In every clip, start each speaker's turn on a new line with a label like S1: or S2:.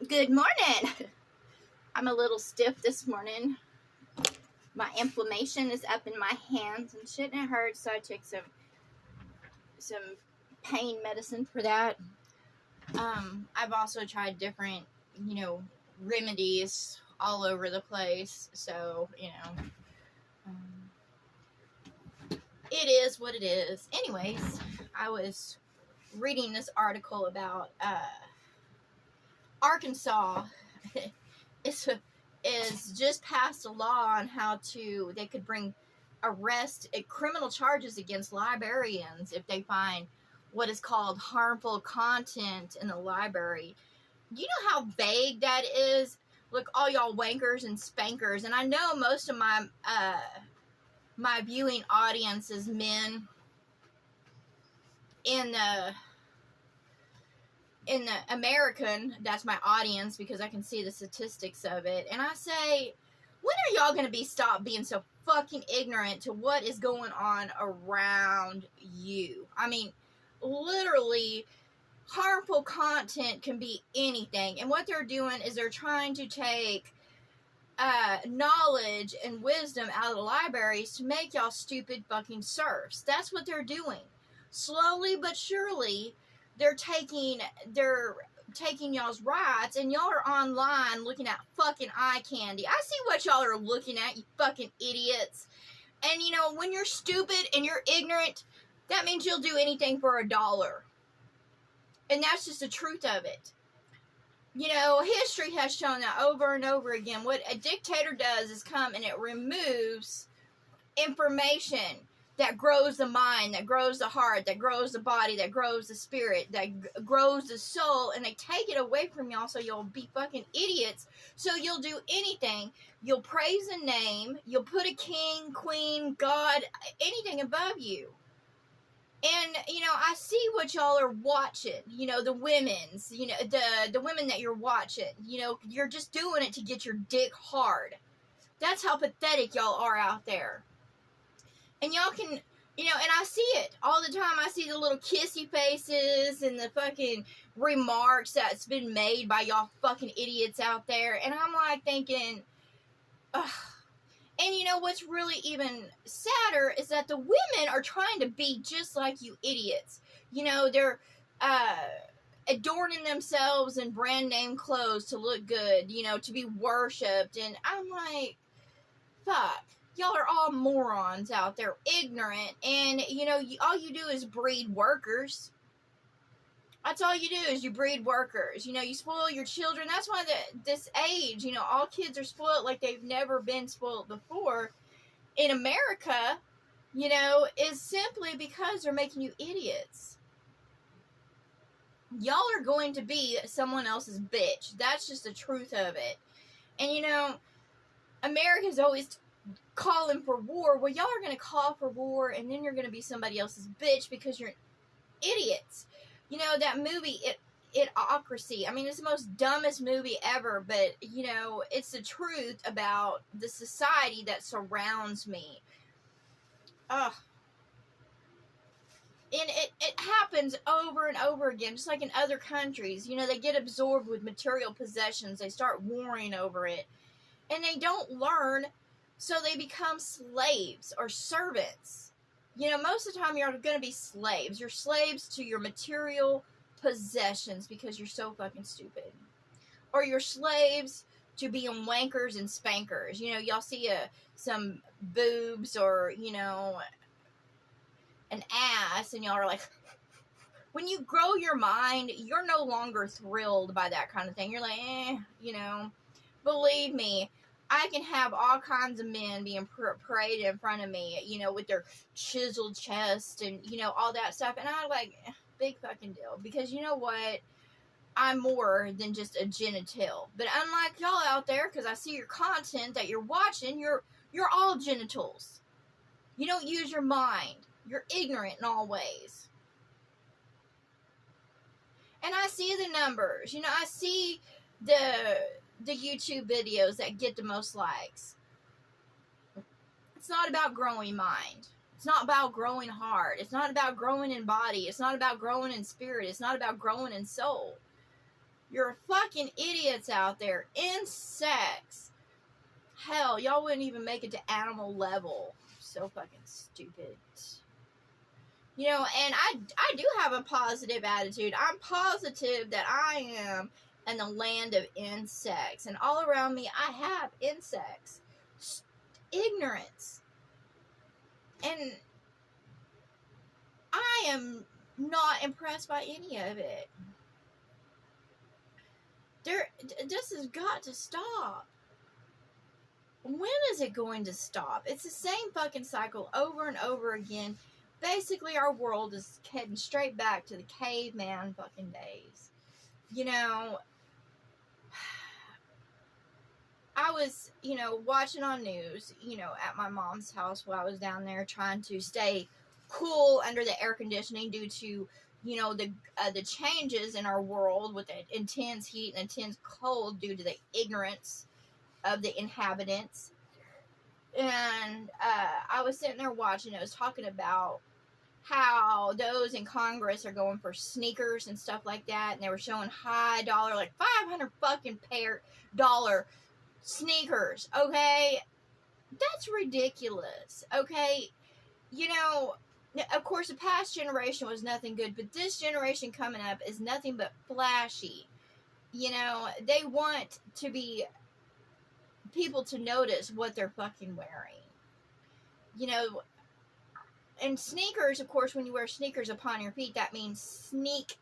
S1: Good morning. I'm a little stiff this morning. My inflammation is up in my hands and shit, and it hurts, so I took some pain medicine for that. I've also tried different, remedies all over the place. So, um, it is what it is. Anyways, I was reading this article about Arkansas. is just passed a law on how they could bring criminal charges against librarians if they find what is called harmful content in the library. You know how vague that is? Look, all y'all wankers and spankers, and I know most of my viewing audience is men in the American. That's my audience because I can see the statistics of it, and I say, when are y'all gonna stop being so fucking ignorant to what is going on around you? I mean, literally, harmful content can be anything, and what they're doing is they're trying to take knowledge and wisdom out of the libraries to make y'all stupid fucking serfs. That's what they're doing. Slowly but surely, they're taking y'all's rights, and y'all are online looking at fucking eye candy. I see what y'all are looking at, you fucking idiots. And when you're stupid and you're ignorant, that means you'll do anything for $1. And that's just the truth of it. History has shown that over and over again. What a dictator does is come and it removes information that grows the mind, that grows the heart, that grows the body, that grows the spirit, that grows the soul, and they take it away from y'all so you'll be fucking idiots. So you'll do anything. You'll praise a name. You'll put a king, queen, God, anything above you. And, I see what y'all are watching, the women's, the women that you're watching, you're just doing it to get your dick hard. That's how pathetic y'all are out there. And y'all can, and I see it all the time. I see the little kissy faces and the fucking remarks that's been made by y'all fucking idiots out there. And I'm like thinking, ugh. And what's really even sadder is that the women are trying to be just like you idiots. They're adorning themselves in brand name clothes to look good, to be worshipped. And I'm like, fuck. Y'all are all morons out there, ignorant. And, all you do is breed workers. That's all you do is you breed workers. You spoil your children. That's why this age, all kids are spoiled like they've never been spoiled before in America, is simply because they're making you idiots. Y'all are going to be someone else's bitch. That's just the truth of it. And, America's always calling for war. Well, y'all are going to call for war, and then you're going to be somebody else's bitch because you're idiots. That movie, Idiocracy. I mean, it's the most dumbest movie ever, but, it's the truth about the society that surrounds me. Ugh. And it happens over and over again, just like in other countries. They get absorbed with material possessions. They start warring over it. And they don't learn, so they become slaves or servants. Most of the time you're going to be slaves. You're slaves to your material possessions because you're so fucking stupid. Or you're slaves to being wankers and spankers. Y'all see some boobs or, an ass, and y'all are like, when you grow your mind, you're no longer thrilled by that kind of thing. You're like, believe me, I can have all kinds of men being paraded in front of me, with their chiseled chest and, all that stuff. And I like, big fucking deal. Because you know what? I'm more than just a genital. But unlike y'all out there, because I see your content that you're watching, you're all genitals. You don't use your mind. You're ignorant in all ways. And I see the numbers. I see the YouTube videos that get the most likes. It's not about growing mind. It's not about growing heart. It's not about growing in body. It's not about growing in spirit. It's not about growing in soul. You're fucking idiots out there. Insects. Hell, y'all wouldn't even make it to animal level. So fucking stupid. You know, and I do have a positive attitude. I'm positive that I am in the land of insects. And all around me, I have insects. Ignorance. And I am not impressed by any of it. This has got to stop. When is it going to stop? It's the same fucking cycle over and over again. Basically, our world is heading straight back to the caveman fucking days. You know, I was, watching on news, at my mom's house while I was down there trying to stay cool under the air conditioning due to, the changes in our world with the intense heat and intense cold due to the ignorance of the inhabitants. And I was sitting there watching. I was talking about how those in Congress are going for sneakers and stuff like that, and they were showing high dollar, like $500 fucking dollar sneakers. Okay, that's ridiculous. Okay, of course the past generation was nothing good, but this generation coming up is nothing but flashy. They want to be people to notice what they're fucking wearing. And sneakers, of course, when you wear sneakers upon your feet, that means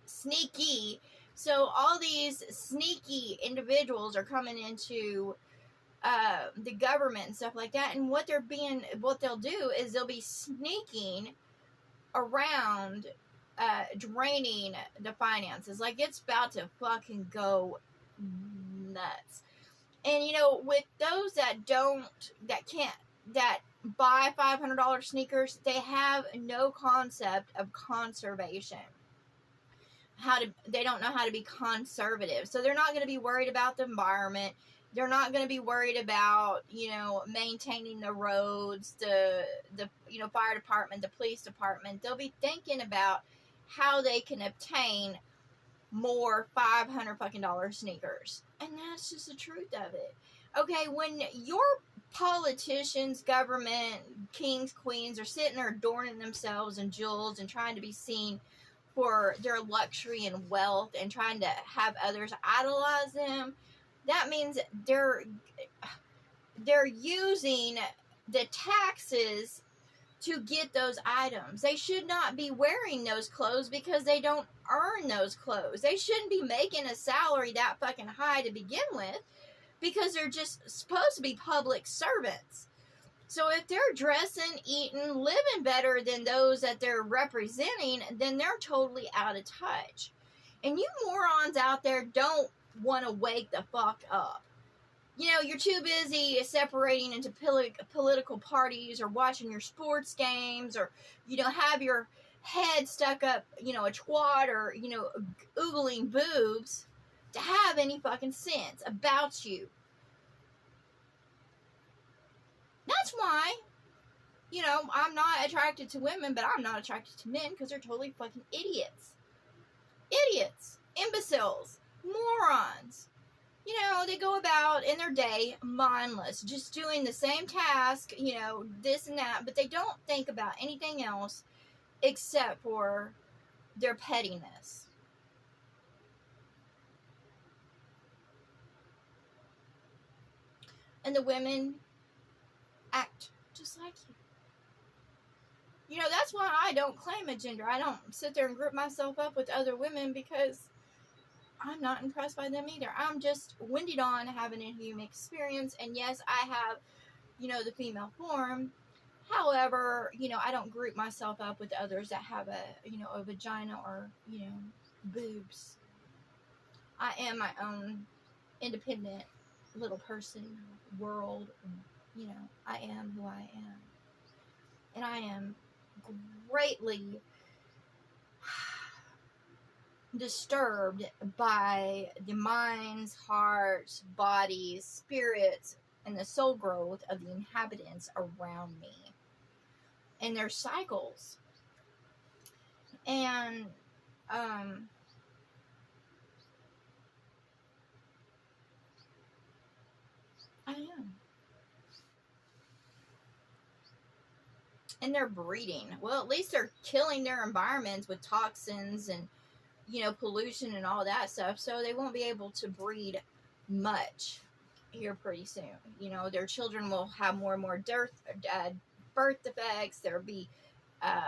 S1: sneaky. So all these sneaky individuals are coming into the government and stuff like that, and what they'll do is they'll be sneaking around, draining the finances. Like, it's about to fucking go nuts. And with those that buy $500 sneakers, they have no concept of conservation. They don't know how to be conservative. So they're not going to be worried about the environment. They're not going to be worried about, maintaining the roads, the fire department, the police department. They'll be thinking about how they can obtain more $500 fucking sneakers. And that's just the truth of it. Okay, when your politicians, government, kings, queens are sitting there adorning themselves in jewels and trying to be seen for their luxury and wealth and trying to have others idolize them, that means they're using the taxes to get those items. They should not be wearing those clothes because they don't earn those clothes. They shouldn't be making a salary that fucking high to begin with because they're just supposed to be public servants. So if they're dressing, eating, living better than those that they're representing, then they're totally out of touch. And you morons out there don't want to wake the fuck up. You're too busy separating into political parties or watching your sports games or, have your head stuck up, a twat or, oogling boobs to have any fucking sense about you. That's why, I'm not attracted to women, but I'm not attracted to men because they're totally fucking idiots. Idiots. Imbeciles. Morons. They go about in their day mindless, just doing the same task, this and that, but they don't think about anything else except for their pettiness. And the women act just like you. That's why I don't claim a gender. I don't sit there and group myself up with other women because I'm not impressed by them either. I'm just winded on having a human experience, and yes, I have, the female form. However, I don't group myself up with others that have a vagina or, boobs. I am my own independent little person, world, I am who I am. And I am greatly disturbed by the minds, hearts, bodies, spirits, and the soul growth of the inhabitants around me and their cycles. And and they're breeding. Well, at least they're killing their environments with toxins and, you know, pollution and all that stuff, so they won't be able to breed much here pretty soon. You know, their children will have more and more birth defects. There'll be, uh,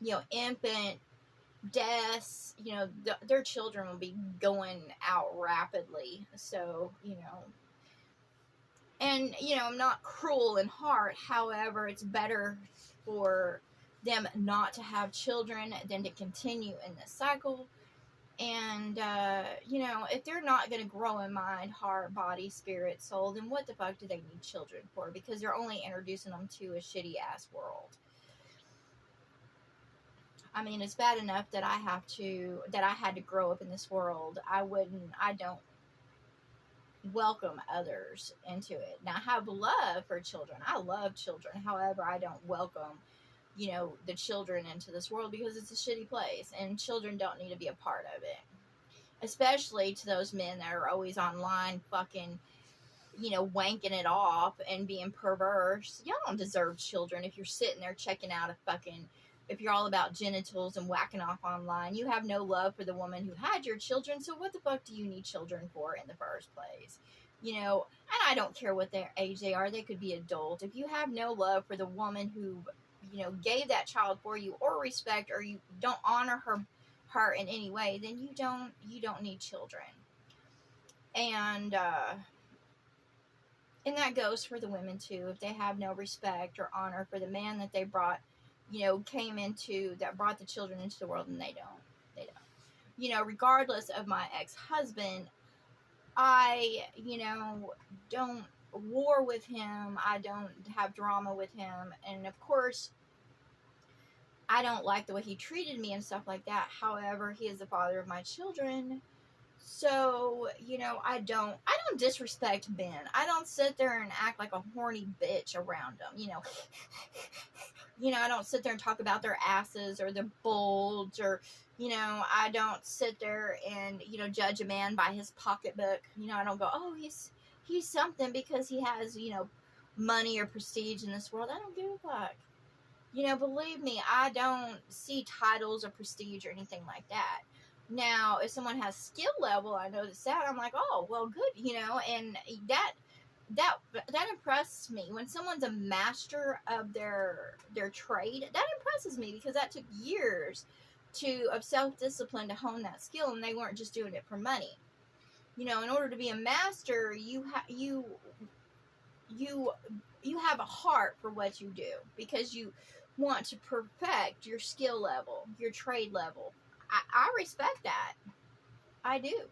S1: you know, infant deaths. You know, their children will be going out rapidly. So, you know, and, you know, I'm not cruel in heart. However, it's better for them not to have children than to continue in this cycle. And, you know, if they're not going to grow in mind, heart, body, spirit, soul, then what the fuck do they need children for? Because they're only introducing them to a shitty ass world. I mean, it's bad enough that I had to grow up in this world. I don't welcome others into it. Now, I have love for children. I love children. However, I don't welcome, you know, the children into this world because it's a shitty place and children don't need to be a part of it. Especially to those men that are always online fucking, you know, wanking it off and being perverse. Y'all don't deserve children if you're sitting there checking out if you're all about genitals and whacking off online. You have no love for the woman who had your children, so what the fuck do you need children for in the first place? You know, and I don't care what their age they are. They could be adult. If you have no love for the woman who, you know, gave that child for you, or respect, or you don't honor her in any way, then you don't need children. And that goes for the women too. If they have no respect or honor for the man that they brought, you know, that brought the children into the world, and they don't. You know, regardless of my ex-husband, I, you know, don't war with him. I don't have drama with him. And of course, I don't like the way he treated me and stuff like that. However, he is the father of my children. So, you know, I don't disrespect men. I don't sit there and act like a horny bitch around them, you know. You know, I don't sit there and talk about their asses or their bulge, or, you know, I don't sit there and, you know, judge a man by his pocketbook. You know, I don't go, oh, he's something because he has, you know, money or prestige in this world. I don't give a fuck. You know, believe me, I don't see titles or prestige or anything like that. Now, if someone has skill level, I notice that, I'm like, oh, well, good, you know, and that impresses me. When someone's a master of their trade, that impresses me, because that took years of self-discipline to hone that skill, and they weren't just doing it for money. You know, in order to be a master, you have a heart for what you do, because you want to perfect your skill level, your trade level. I respect that. I do.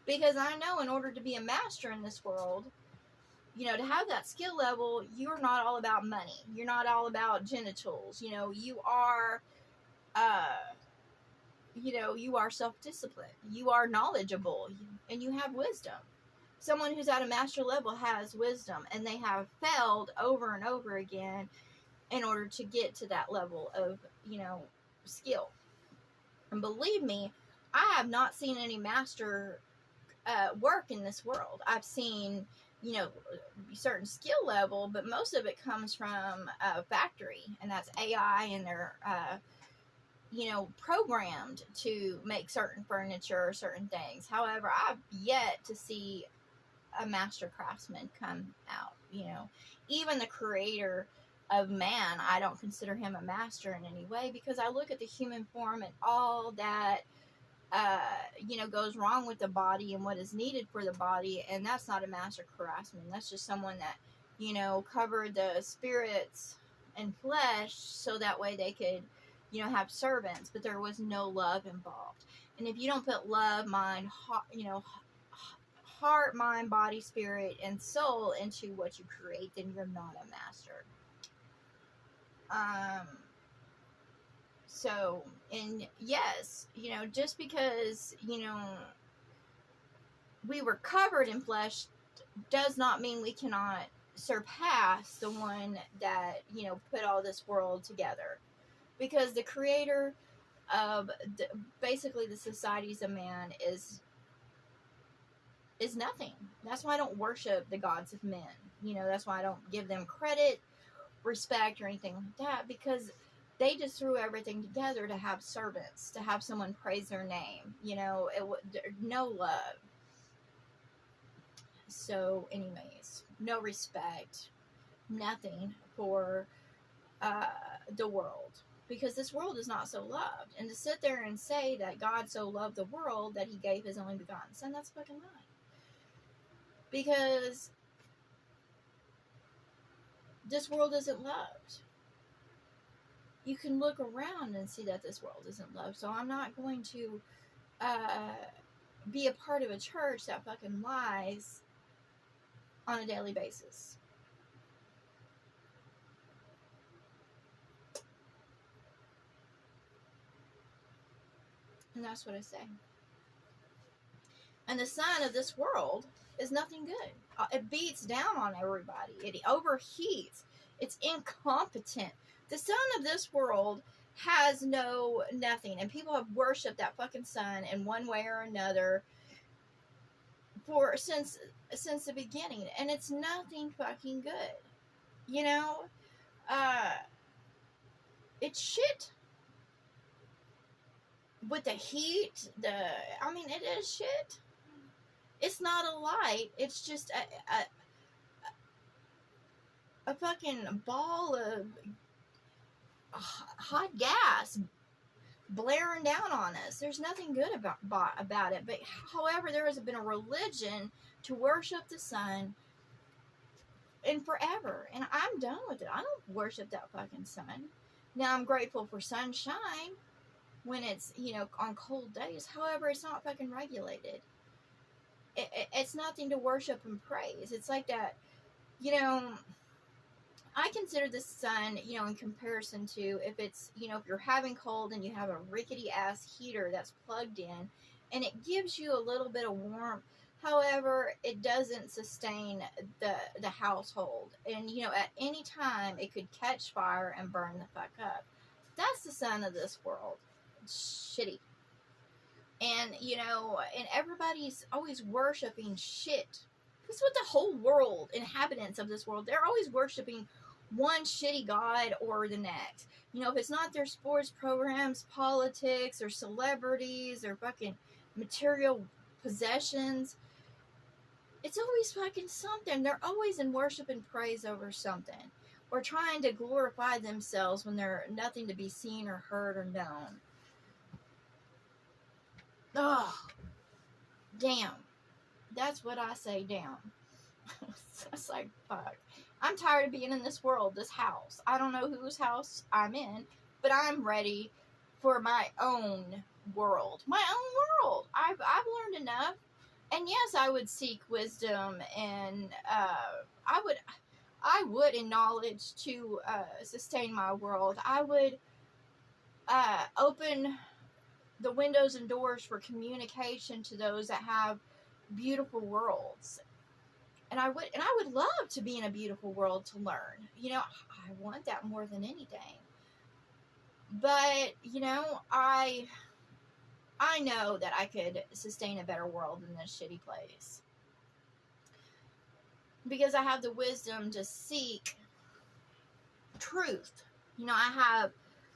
S1: Because I know in order to be a master in this world, you know, to have that skill level, you're not all about money. You're not all about genitals. You know, you are self-disciplined. You are knowledgeable, and you have wisdom. Someone who's at a master level has wisdom, and they have failed over and over again in order to get to that level of, you know, skill. And believe me, I have not seen any master work in this world. I've seen, you know, certain skill level, but most of it comes from a factory, and that's AI, and they're, you know, programmed to make certain furniture or certain things. However, I've yet to see a master craftsman come out. You know, even the creator of man, I don't consider him a master in any way, because I look at the human form and all that, you know, goes wrong with the body and what is needed for the body, and that's not a master craftsman. That's just someone that, you know, covered the spirits and flesh so that way they could, you know, have servants, but there was no love involved. And if you don't put love, mind, heart, mind, body, spirit, and soul into what you create, then you're not a master. So, and yes, you know, just because, you know, we were covered in flesh does not mean we cannot surpass the one that, you know, put all this world together. Because the creator of basically the societies of man is nothing. That's why I don't worship the gods of men. You know, that's why I don't give them credit respect or anything like that, because they just threw everything together to have servants, to have someone praise their name. No love. So, anyways, no respect, nothing for the world, because this world is not so loved. And to sit there and say that God so loved the world that he gave his only begotten son, that's fucking lie. Because this world isn't loved. You can look around and see that this world isn't loved. So I'm not going to be a part of a church that fucking lies on a daily basis. And that's what I say. And the son of this world is nothing good. It beats down on everybody. It overheats. It's incompetent. The son of this world has nothing. And people have worshipped that fucking son in one way or another since the beginning. And it's nothing fucking good. You know? It's shit. With the heat, it is shit. It's not a light. It's just a fucking ball of hot gas blaring down on us. There's nothing good about it. But however, there has been a religion to worship the sun and forever. And I'm done with it. I don't worship that fucking sun. Now, I'm grateful for sunshine when it's, on cold days. However, it's not fucking regulated. It's nothing to worship and praise. It's like that, I consider the sun, in comparison to if it's, if you're having cold and you have a rickety ass heater that's plugged in and it gives you a little bit of warmth. However, it doesn't sustain the household. And, at any time it could catch fire and burn the fuck up. That's the sun of this world. It's shitty. And, and everybody's always worshiping shit. That's what the whole world, inhabitants of this world, they're always worshiping one shitty god or the next. If it's not their sports programs, politics, or celebrities, or fucking material possessions, it's always fucking something. They're always in worship and praise over something. Or trying to glorify themselves when they're nothing to be seen or heard or known. Oh, damn. That's what I say, damn. It's like, fuck. I'm tired of being in this world, this house. I don't know whose house I'm in, but I'm ready for my own world. My own world. I've learned enough. And yes, I would seek wisdom, and I would in knowledge to sustain my world. I would open the windows and doors for communication to those that have beautiful worlds. And I would love to be in a beautiful world to learn. I want that more than anything. But, I know that I could sustain a better world than this shitty place. Because I have the wisdom to seek truth. I have,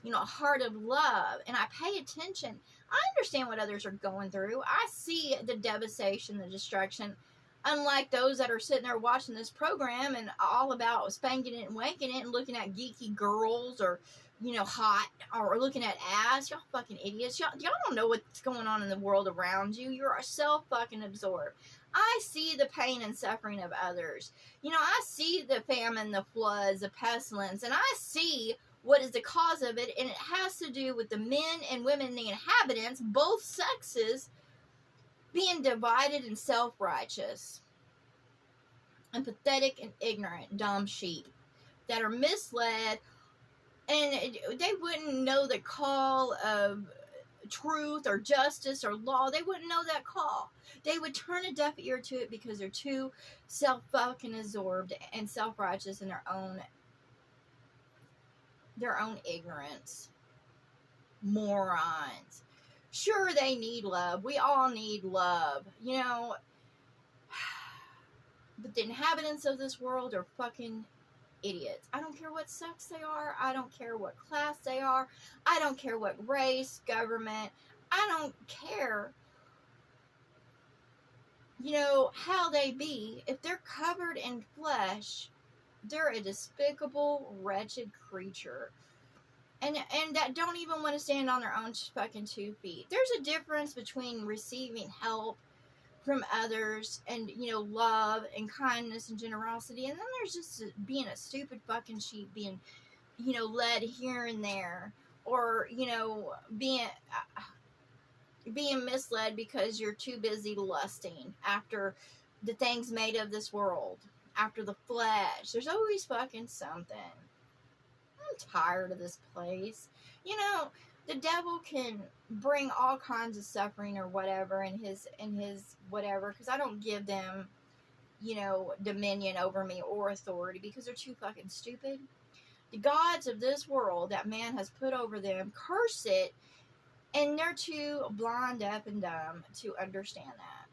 S1: a heart of love. And I pay attention. I understand what others are going through. I see the devastation, the destruction. Unlike those that are sitting there watching this program and all about spanking it and wanking it and looking at geeky girls or, hot, or looking at ass. Y'all fucking idiots. Y'all don't know what's going on in the world around you. You're fucking absorbed. I see the pain and suffering of others. I see the famine, the floods, the pestilence, and I see what is the cause of it, and it has to do with the men and women, the inhabitants, both sexes, being divided and self-righteous and pathetic and ignorant, dumb sheep that are misled, and they wouldn't know the call of truth or justice or law. They wouldn't know that call. They would turn a deaf ear to it because they're too self-fucking absorbed and self-righteous in their own ignorance. Morons. Sure, they need love. We all need love, But the inhabitants of this world are fucking idiots. I don't care what sex they are. I don't care what class they are. I don't care what race, government. I don't care, how they be. If they're covered in flesh, they're a despicable, wretched creature. And that don't even want to stand on their own fucking 2 feet. There's a difference between receiving help from others and, love and kindness and generosity. And then there's just being a stupid fucking sheep being, led here and there. Or, being misled because you're too busy lusting after the things made of this world. After the flesh. There's always fucking something. I'm tired of this place. The devil can bring all kinds of suffering or whatever in his whatever, because I don't give them, dominion over me or authority, because they're too fucking stupid. The gods of this world that man has put over them curse it, and they're too blind, deaf, and dumb to understand that.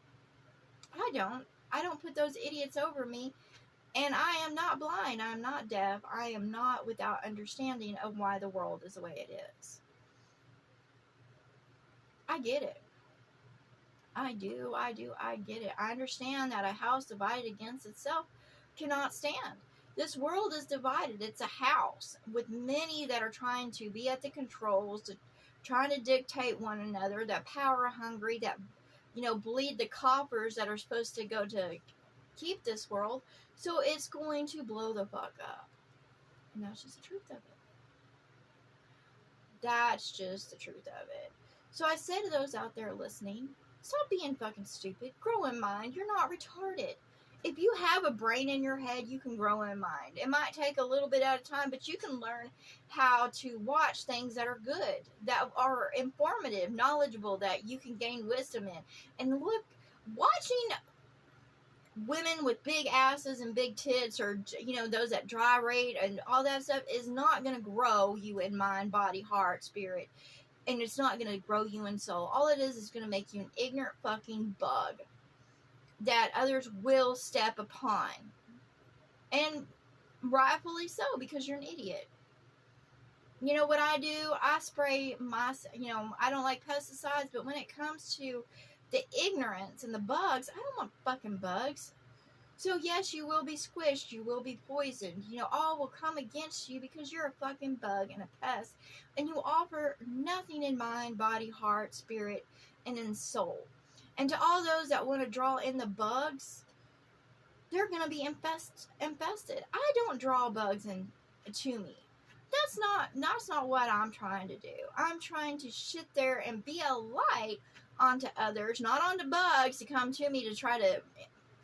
S1: I don't put those idiots over me. And I am not blind, I am not deaf, I am not without understanding of why the world is the way it is. I get it. I do, I get it. I understand that a house divided against itself cannot stand. This world is divided. It's a house with many that are trying to be at the controls, trying to dictate one another, that power hungry, that, bleed the coffers that are supposed to go to keep this world. So it's going to blow the fuck up. And that's just the truth of it. That's just the truth of it. So I say to those out there listening, stop being fucking stupid. Grow in mind. You're not retarded. If you have a brain in your head, you can grow in mind. It might take a little bit at a time, but you can learn how to watch things that are good, that are informative, knowledgeable, that you can gain wisdom in. And look, watching women with big asses and big tits, or those that dry rate and all that stuff, is not going to grow you in mind, body, heart, spirit, and it's not going to grow you in soul. All it is going to make you an ignorant fucking bug that others will step upon, and rightfully so, because you're an idiot. You know what I do? I spray my, I don't like pesticides, but when it comes to the ignorance and the bugs, I don't want fucking bugs. So yes, you will be squished, you will be poisoned, all will come against you because you're a fucking bug and a pest, and you offer nothing in mind, body, heart, spirit, and in soul. And to all those that want to draw in the bugs, they're going to be infested. I don't draw bugs to me. That's not what I'm trying to do. I'm trying to sit there and be a light onto others, not onto bugs to come to me to try to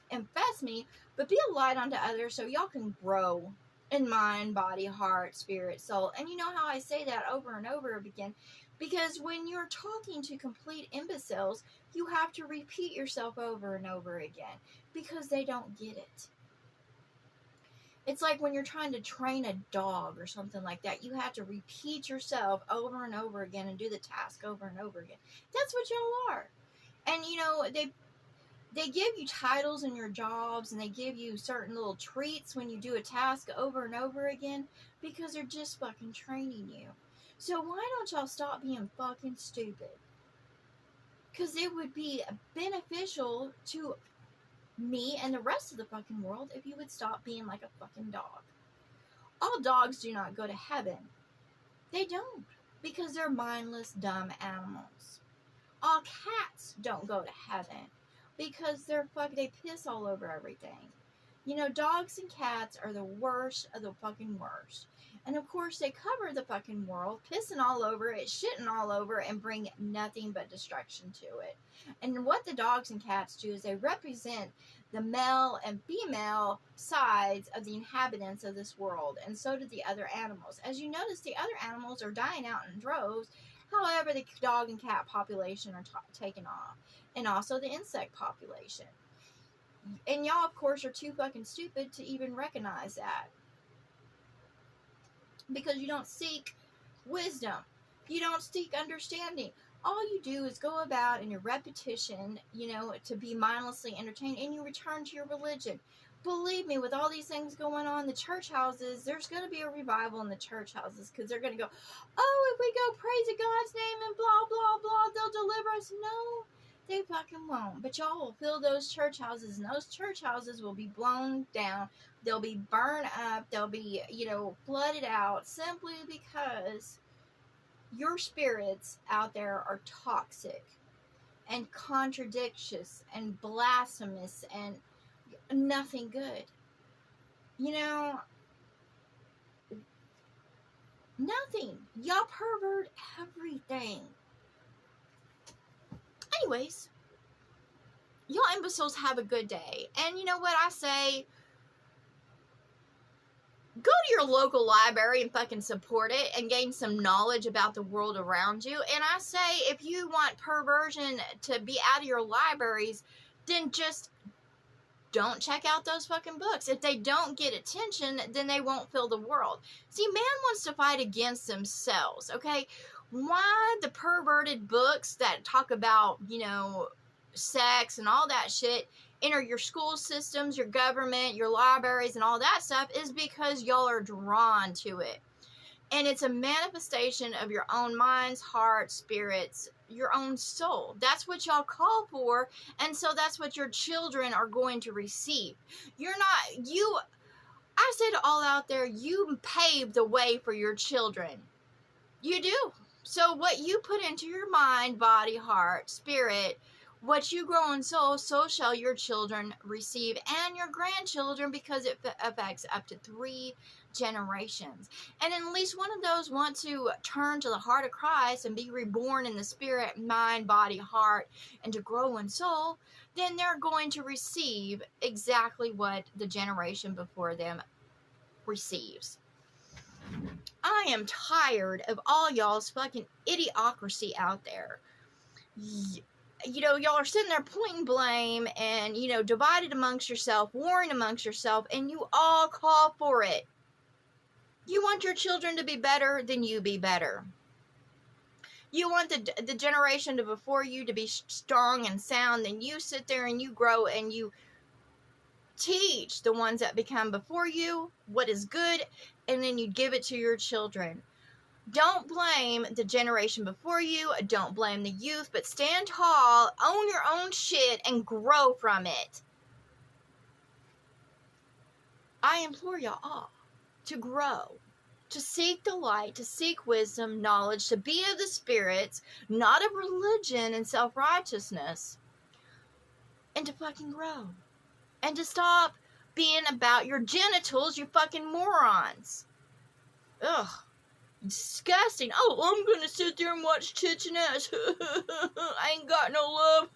S1: infest me, but be a light onto others so y'all can grow in mind, body, heart, spirit, soul. And you know how I say that over and over again? Because when you're talking to complete imbeciles, you have to repeat yourself over and over again because they don't get it. It's like when you're trying to train a dog or something like that. You have to repeat yourself over and over again and do the task over and over again. That's what y'all are. And, they give you titles in your jobs, and they give you certain little treats when you do a task over and over again because they're just fucking training you. So why don't y'all stop being fucking stupid? Because it would be beneficial to me and the rest of the fucking world if you would stop being like a fucking dog. All dogs do not go to heaven. They don't, because they're mindless, dumb animals. All cats don't go to heaven because they piss all over everything. Dogs and cats are the worst of the fucking worst. And of course, they cover the fucking world, pissing all over it, shitting all over, and bring nothing but destruction to it. And what the dogs and cats do is they represent the male and female sides of the inhabitants of this world, and so do the other animals. As you notice, the other animals are dying out in droves. However, the dog and cat population are taken off, and also the insect population. And y'all, of course, are too fucking stupid to even recognize that. Because you don't seek wisdom. You don't seek understanding. All you do is go about in your repetition, to be mindlessly entertained, and you return to your religion. believe me, with all these things going on, the church houses, there's going to be a revival in the church houses because they're going to go, oh, if we go praise in God's name and blah, blah, blah, they'll deliver us. No, they fucking won't. But y'all will fill those church houses, and those church houses will be blown down. They'll be burned up. They'll be, flooded out simply because your spirits out there are toxic and contradictious and blasphemous and nothing good. Nothing. Y'all pervert everything. Anyways, y'all imbeciles have a good day. And you know what I say? Go to your local library and fucking support it and gain some knowledge about the world around you. And I say, if you want perversion to be out of your libraries, then just don't check out those fucking books. If they don't get attention, then they won't fill the world. See, man wants to fight against themselves, okay? Why the perverted books that talk about, sex and all that shit enter your school systems, your government, your libraries, and all that stuff is because y'all are drawn to it. And it's a manifestation of your own minds, hearts, spirits, your own soul. That's what y'all call for, and so that's what your children are going to receive. I say to all out there, you pave the way for your children. You do. So what you put into your mind, body, heart, spirit, what you grow in soul, so shall your children receive, and your grandchildren, because it affects up to 3 generations. And at least one of those want to turn to the heart of Christ and be reborn in the spirit, mind, body, heart, and to grow in soul, then they're going to receive exactly what the generation before them receives. I am tired of all y'all's fucking idiocracy out there. Y'all are sitting there pointing blame and, divided amongst yourself, warring amongst yourself, and you all call for it. You want your children to be better, then you be better. You want the generation before you to be strong and sound, then you sit there and you grow and you teach the ones that become before you what is good, and then you give it to your children. Don't blame the generation before you. Don't blame the youth, but stand tall, own your own shit, and grow from it. I implore y'all all to grow, to seek the light, to seek wisdom, knowledge, to be of the spirits, not of religion and self-righteousness, and to fucking grow. And to stop being about your genitals, you fucking morons. Ugh. Disgusting. Oh, I'm gonna sit there and watch tits and ass. I ain't got no love.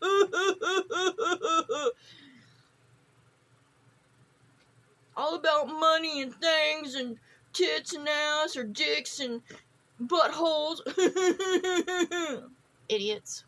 S1: All about money and things and tits and ass or dicks and buttholes. Idiots.